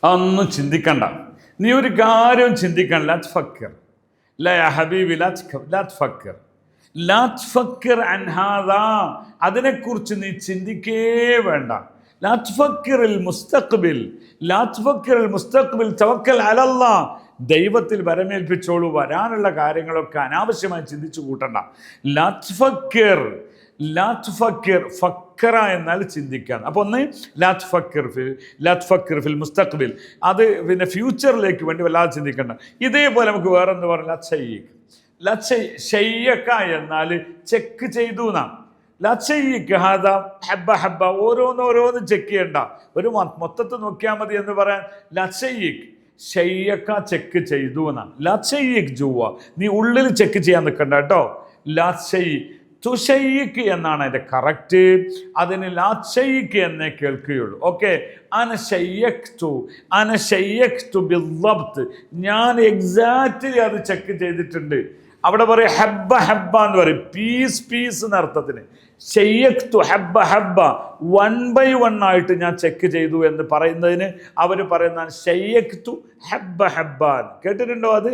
അതൊന്നും ചിന്തിക്കണ്ട. നീ ഒരു കാര്യവും ചിന്തിക്കണ്ട. ലാ തഫക്കർ, ലാ യാ ഹബീബി ലാ തഫക്കർ, ലാ തഫക്കർ അൻ ഹാദാ, അതിനെക്കുറിച്ച് നീ ചിന്തിക്കേ വേണ്ട. ലാ തഫക്കറിൽ മുസ്തഖ്ബിൽ, ലാ തഫക്കറിൽ മുസ്തഖ്ബിൽ, തവക്കൽ അലല്ലാഹ്, ദൈവത്തിൽ വരമേൽപ്പിച്ചോളൂ. വരാനുള്ള കാര്യങ്ങളൊക്കെ അനാവശ്യമായി ചിന്തിച്ചു കൂട്ടണ്ട. ലാ തഫക്കർ, ലാ തഫക്കർ, ഫക്കറ എന്നാൽ ചിന്തിക്കാൻ. അപ്പോൾ ഒന്ന് ലാ തഫക്കർ ഫിൽ മുസ്തഖ്ബിൽ, അത് പിന്നെ ഫ്യൂച്ചറിലേക്ക് വേണ്ടി വല്ലാതെ ചിന്തിക്കണ്ട. ഇതേപോലെ നമുക്ക് വേറെന്ത് പറയാം, ലാ ഷയ്യക്ക എന്നാൽ ചെക്ക് ചെയ്തു എന്നാ. ലാ ഷയ്യിക്ക് ഹാദ ഹബ്ബ ഹബ്ബ, ഓരോന്ന് ചെക്ക് ചെയ്യണ്ട, ഒരു മൊത്തത്തിൽ നോക്കിയാൽ മതി എന്ന് പറയാൻ ലാ ഷയ്യിക്ക്. ഷയ്യക്ക ചെക്ക് ചെയ്തു എന്നാ. ലാ ഷയ്യിക്ക് ജുവ, നീ ഉള്ളിൽ ചെക്ക് ചെയ്യാൻ നിൽക്കണ്ട കേട്ടോ. ലാ തുഷയ്യിക്ക് എന്നാണ് അതിൻ്റെ കറക്റ്റ്. അതിന് ലാ ഷയ്യിക്ക് എന്നേ കേൾക്കുകയുള്ളൂ. ഓക്കെ, അന ഷയ്യക്തു ബിദ്ദബ്ത്, ഞാൻ എക്സാക്റ്റ്ലി അത് ചെക്ക് ചെയ്തിട്ടുണ്ട്. അവിടെ പറയും ഹബ്ബ ഹബ്ബ എന്ന് പറയും, പീസ് എന്ന അർത്ഥത്തിന്. ഷയ്യക്തു ഹബ്ബ ഹബ്ബ, 1 by 1 ആയിട്ട് ഞാൻ ചെക്ക് ചെയ്തു എന്ന് പറയുന്നതിന് അവർ പറയുന്ന ഷയ്യക്തു ഹബ്ബ ഹബ്ബ. കേട്ടിട്ടുണ്ടോ അത്?